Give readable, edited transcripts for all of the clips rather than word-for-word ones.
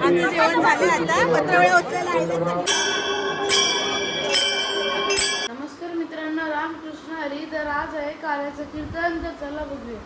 आमचं जेवण झालं आता पत्रवळ्या उचलायला आहे. नमस्कार मित्रांनो, रामकृष्ण हरी. तर आज आहे काल्याचं कीर्तन, तर चला बघूया.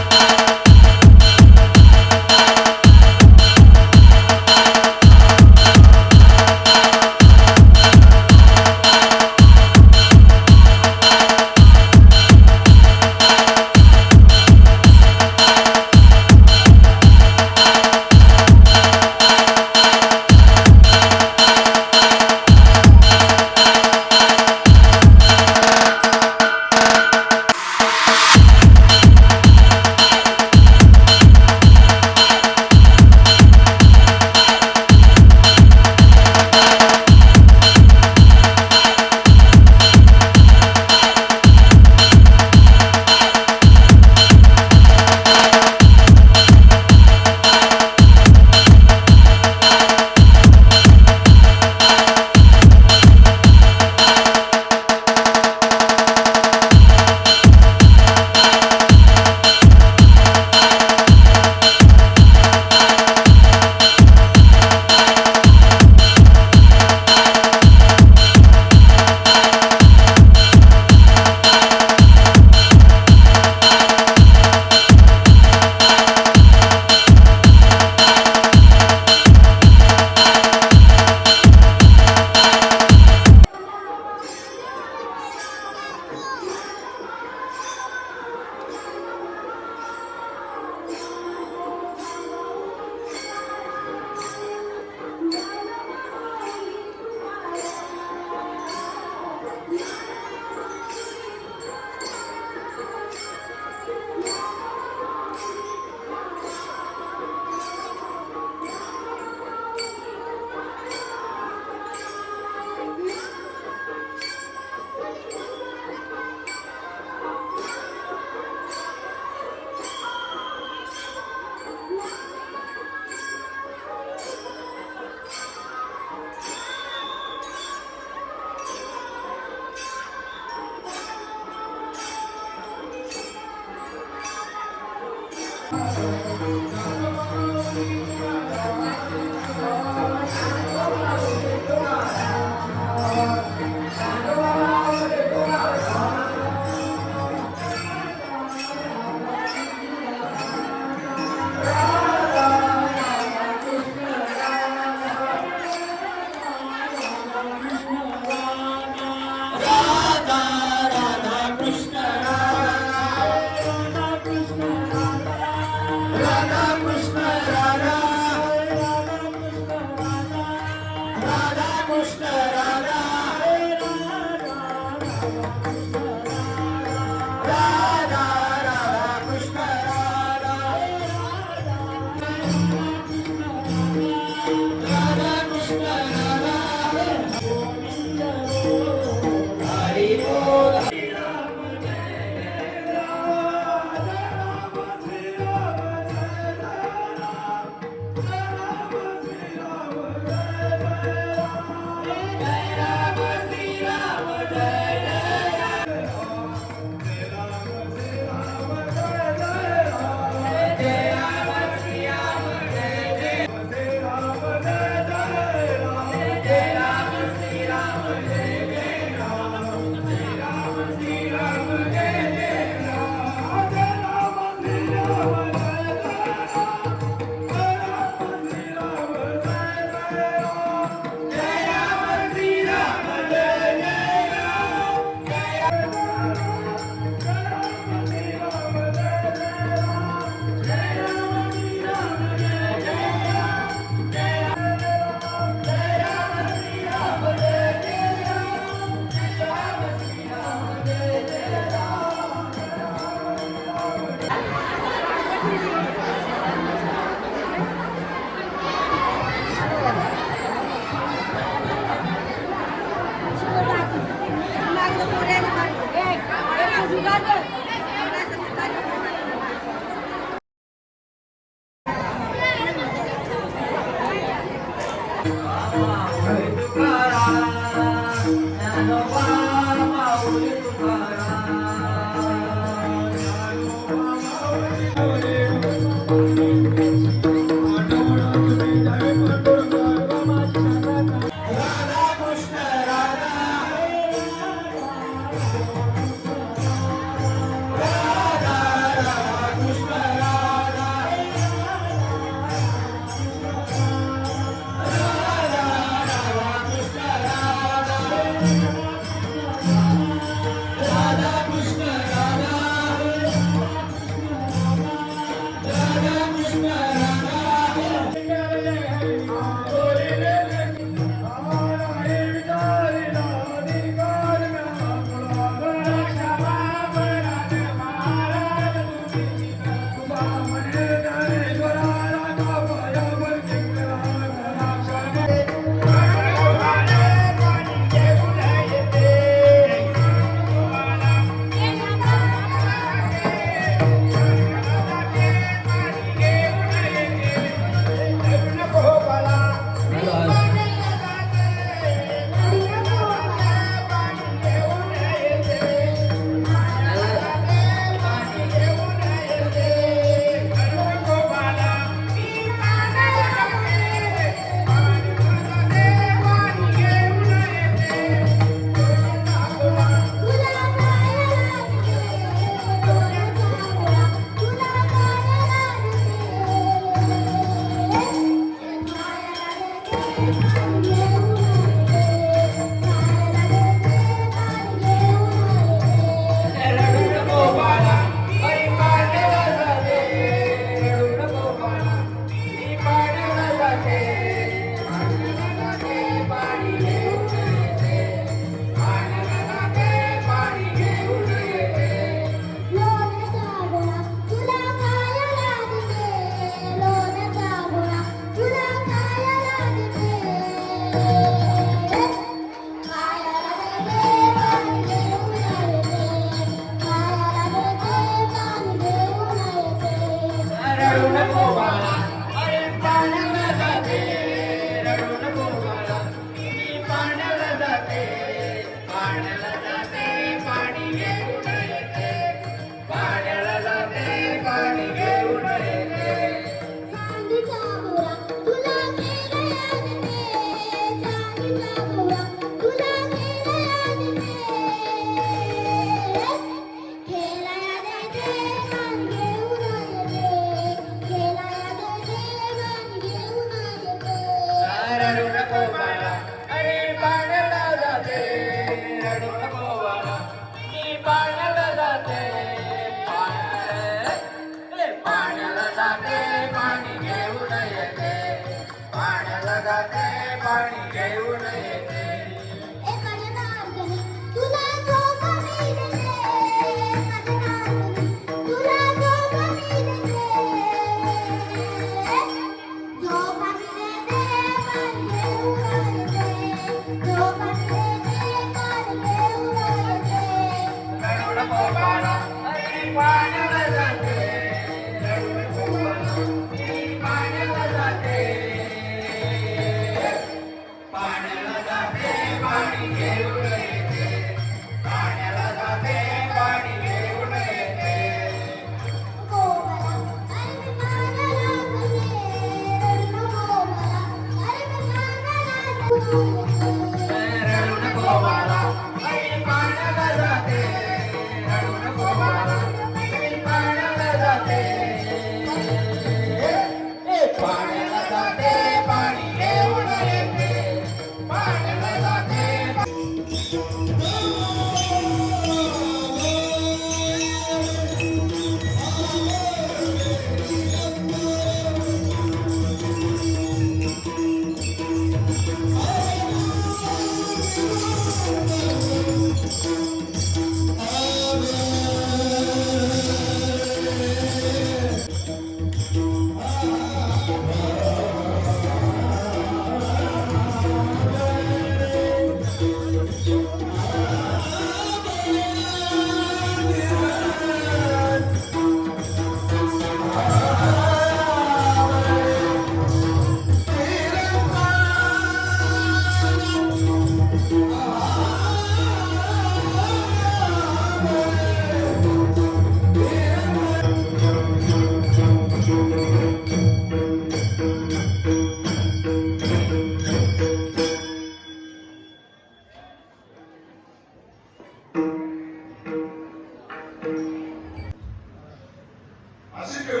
असे खेळ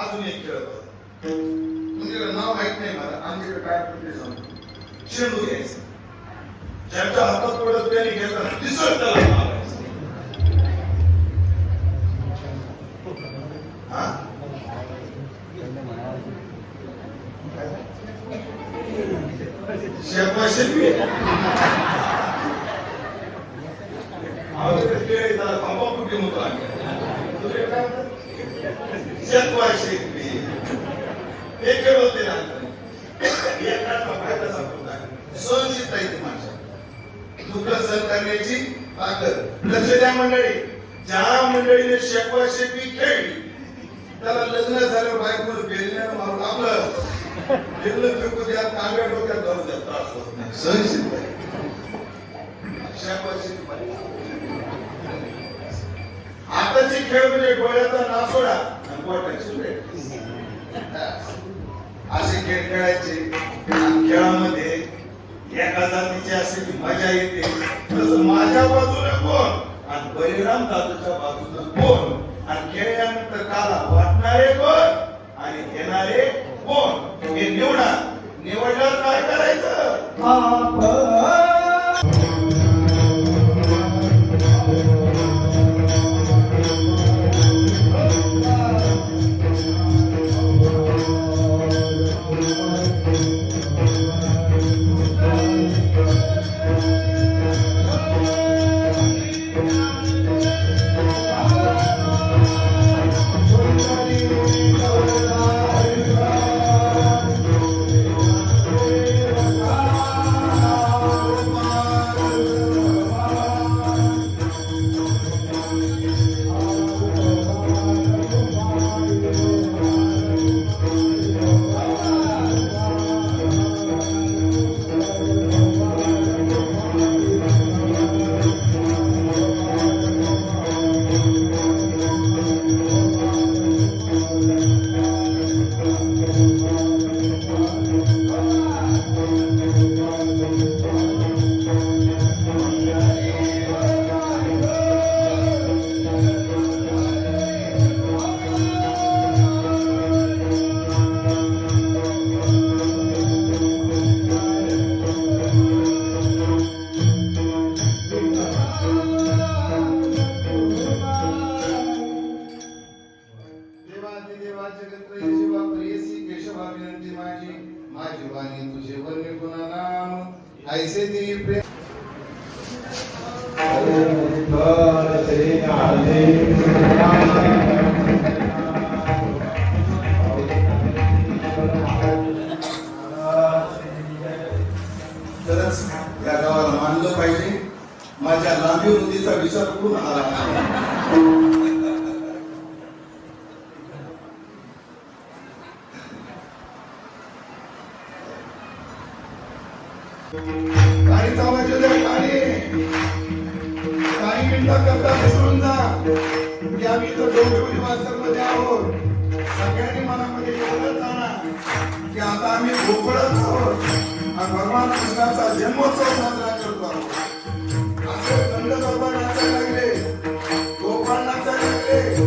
अजून एक खेळ होता. तुमच्याकडे नाव माहित नाही मला, आमच्याकडे काय पडते सांगतो. शेंडू घ्यायचं, ज्यांच्या हातात पडत त्याने घेताना दिसत त्याला मारायचं. हा शेपा शेपी आमच्याकडे खेळ त्याला खांबा फुटी म्हणतो आम्ही. शेतवा शेतवी हे खेळ होते ना. एकाचा फायदा सापडला सहन जिंकता येते माणसाला. दुःख सहन करण्याची ताकद. लक्ष द्या मंडळी, ज्या मंडळीने शेपवा शेपी खेळली त्याला लग्न झाल्यावर बायकोला बेलण्यानं मारून आपलं बेलणं फेकू द्या, तांब्या डोक्यात धरून द्या, त्रास होत नाही. सहनशीलता शेपवा शेपी. आताची खेळ म्हणजे डोळ्याचा नासोडा आणि बोटाची प्लेट. असे खेळ खेळायचे. खेळामध्ये एका जातीची असे की मजा येते. तसं माझ्या बाजूला कोण आणि बळीराम दादूच्या बाजूला कोण, आणि खेळल्यानंतर काला वाटणारे कोण आणि घेणारे कोण हे निवडा. निवडल्यावर काय करायचं? माझी वाणी तुझे वर्णे गुणा नाम ऐसे ती प्रेम. खरंच या गावाला मानलं पाहिजे. माझ्या लांबी रुंदीचा विचार कुठून आला. गाडी चालवायची गाडी काही मिनिटं करता विसरून जा की आम्ही इथं डोंबिवली मास्तरमध्ये आहोत. सगळ्यांनी मनामध्ये एवढंच जाणार की आता आम्ही गोकुळात आहोत आणि भगवान कृष्णाचा जन्मोत्सव साजरा करतो आहोत. असे थंड दरबार नाचायला लागले, गोपाळ नाचायला लागले,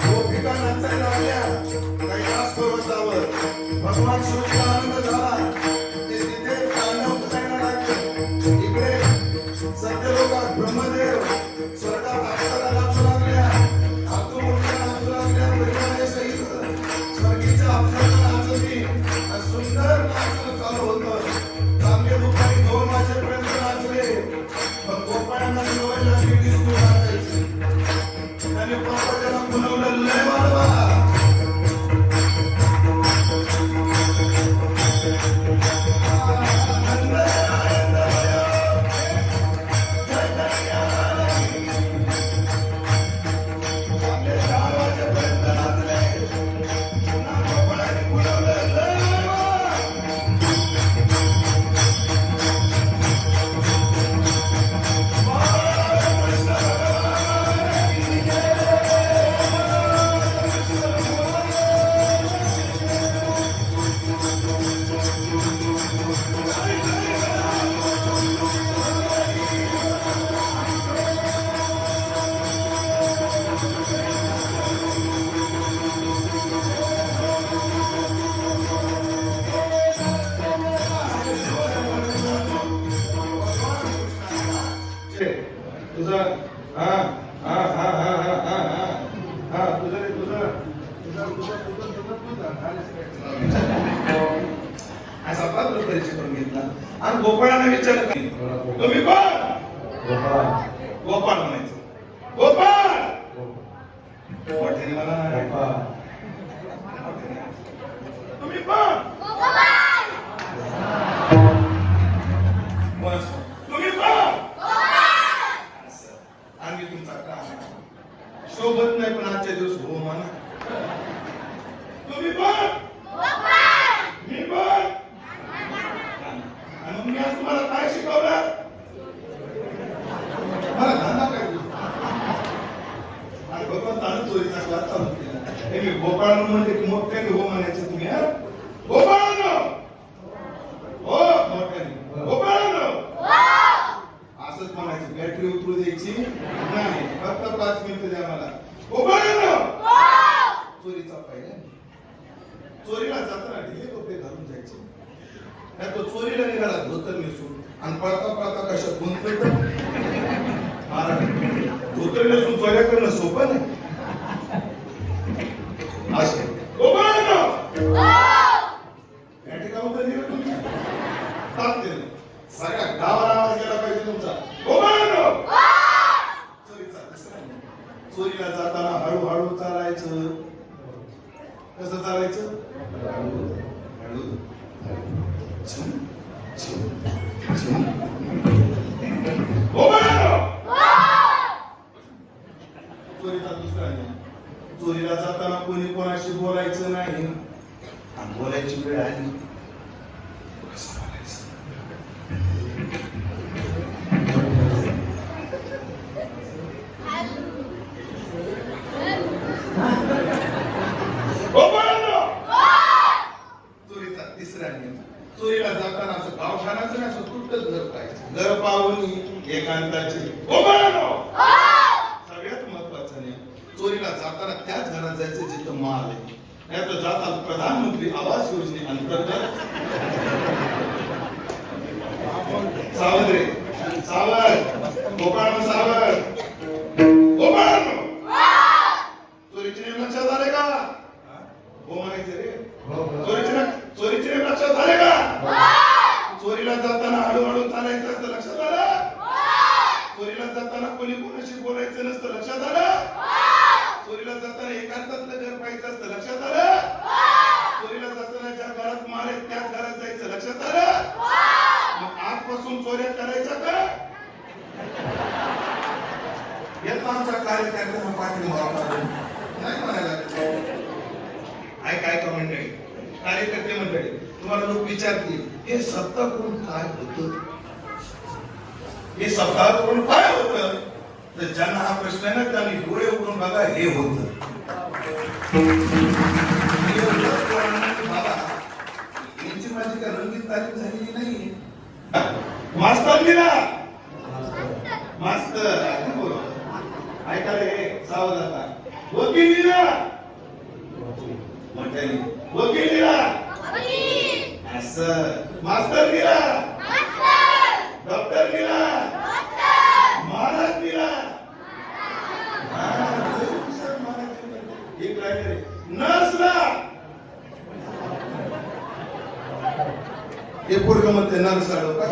गोपिका नाचायला लागल्या. कैलास पर्वतावर भगवान शिवचा आनंद झाला. ते तिथे तांडव करायला लागले. इकडे सत्यलोकात ब्रह्मदेव स्वर्गात अप्सरा नाचू लागल्या, आतुमूर्ती नाचू लागल्या. परिवारासहित स्वर्गीच्या अप्सरा नाचली. सुंदर नाचणं चालू होतं. चांगले दुपारी 2 वाजेपर्यंत नाचले. पण गोपाळांना जेवायला किती सुरू नाचायची. त्याने प्रपंचाला पुनवलं लय वाढवा. असा पात्र परिचय करून घेतला आणि गोपाळांना विचारलं तुम्ही कोण? गोपाळ म्हणायचं. गोपाळ मोठ्याने मला तुम्ही कोण? तुम्ही कोण? आम्ही तुमचा काम शोभत नाही पण आजच्या दिवस हो म्हणा. तुम्ही कोण? मी कोण? आणि मी आज तुम्हाला काय शिकवलं? मला धंदा काय आणि भगवंतानं चोरीचा क्लास चालू केला. हे मी गोपाळांनो म्हणजे की मोठ्याने हो म्हणायचं तुम्ही. हा गोपाळांनो हो मोठ्याने गोपाळांनो असंच म्हणायचं. बॅटरी उतरू द्यायची नाही. फक्त 5 मिनिटं द्या मला. गोपाळांनो चोरीचा पाहिजे. चोरीला जाताना ढिले कपडे घालून जायचे. तो चोरीला निघाला धोतर नेसून आणि पळता पळता कशा गुंतलं. धोतर नेसून चोऱ्या करणं सोपं नाही. असे सगळ्या गावाला आवाज गेला पाहिजे तुमचा. चोरीला जाताना हळूहळू चालायचं. कसं चालायचं? हळू. चोरीचा दुसरा नियम. चोरीला जाताना कोणी कोणाशी बोलायचं नाही. बोलायची वेळ आली कसं बोलायचं? चोरीचा तिसरा नियम. चोरीला जाताना असं गावठाणाचं नाही, असं तुटत घर पाहिजे. घर पाहून एकांताची. सगळ्यात महत्वाचा नियम. चोरीला जाताना त्याच घरात जायचं जिथं माल आहे. नाही तर जातात प्रधानमंत्री आवास योजने अंतर्गत सावध सावध गोपाळ सावध गोपाळ. चोरीचे नियम लक्षात आले का? हो म्हणायचे रे. चोरीचे नियम लक्षात आले का? चोरीला जाताना हळूहळू चालायचं असतं. लक्षात आलं? चोरीला जाताना कोणी कोणाशी बोलायचं नसतं. लक्षात आलं? चोरीला जाताना एकांतातलं घर पाहायचं असतं. लक्षात आलं? चोरीला जाताना ज्या घरात माल आहे त्याच घरात जायचं. लक्षात आलं? मग आजपासून चोऱ्या करायच्या का? आमच्या कार्यकर्त्यांना पाठिंबा नाही म्हणायला. काय का मंडळी, कार्यकर्ते मंडळी, तुम्हाला लोक विचारतील हे सत्ता करून काय होतं, हे सत्ता करून काय होतं, तर ज्यांना हा प्रश्न आहे ना त्यांनी डोळे उघडून बघा. हे होतं बाबा, यांची माझी काय रंगीत तारीख झालेली नाही. मास्तर दिला मास्तर ऐका रे सावध आता. वकील दिला म्हटल्याने वकील दिला असं, मास्तर दिला, डॉक्टर दिला, महाराज दिला, एक राहिले नर्सला. हे पोरग म्हणते नर्स आलो का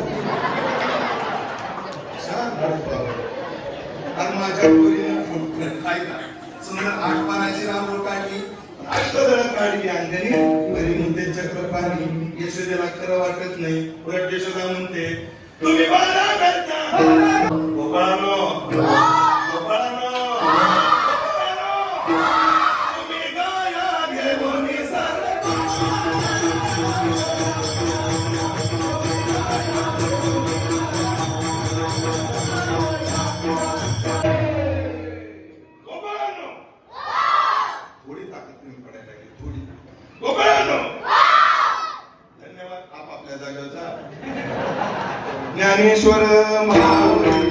माझ्या पोरीने ऐका सुंदर आठपानाची रांगोळ काढली, अष्टदळ काढली अंजनी घरी म्हणते चक्र पाणी. यशोदेला खरं वाटत नाही, उलट यशोदा म्हणते तुम्ही बाळा करता गोपाळानो गोपाळानो तुम्ही गाया घेऊन थोडी ताकद कमी पडायला लागली, थोडी. गोपाळानो धन्यवाद, आपापल्या जागेचा. ज्ञानेश्वर महाराज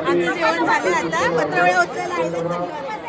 आमचं जेवण झालं आता. पत्रवळ्या उचलायला आले.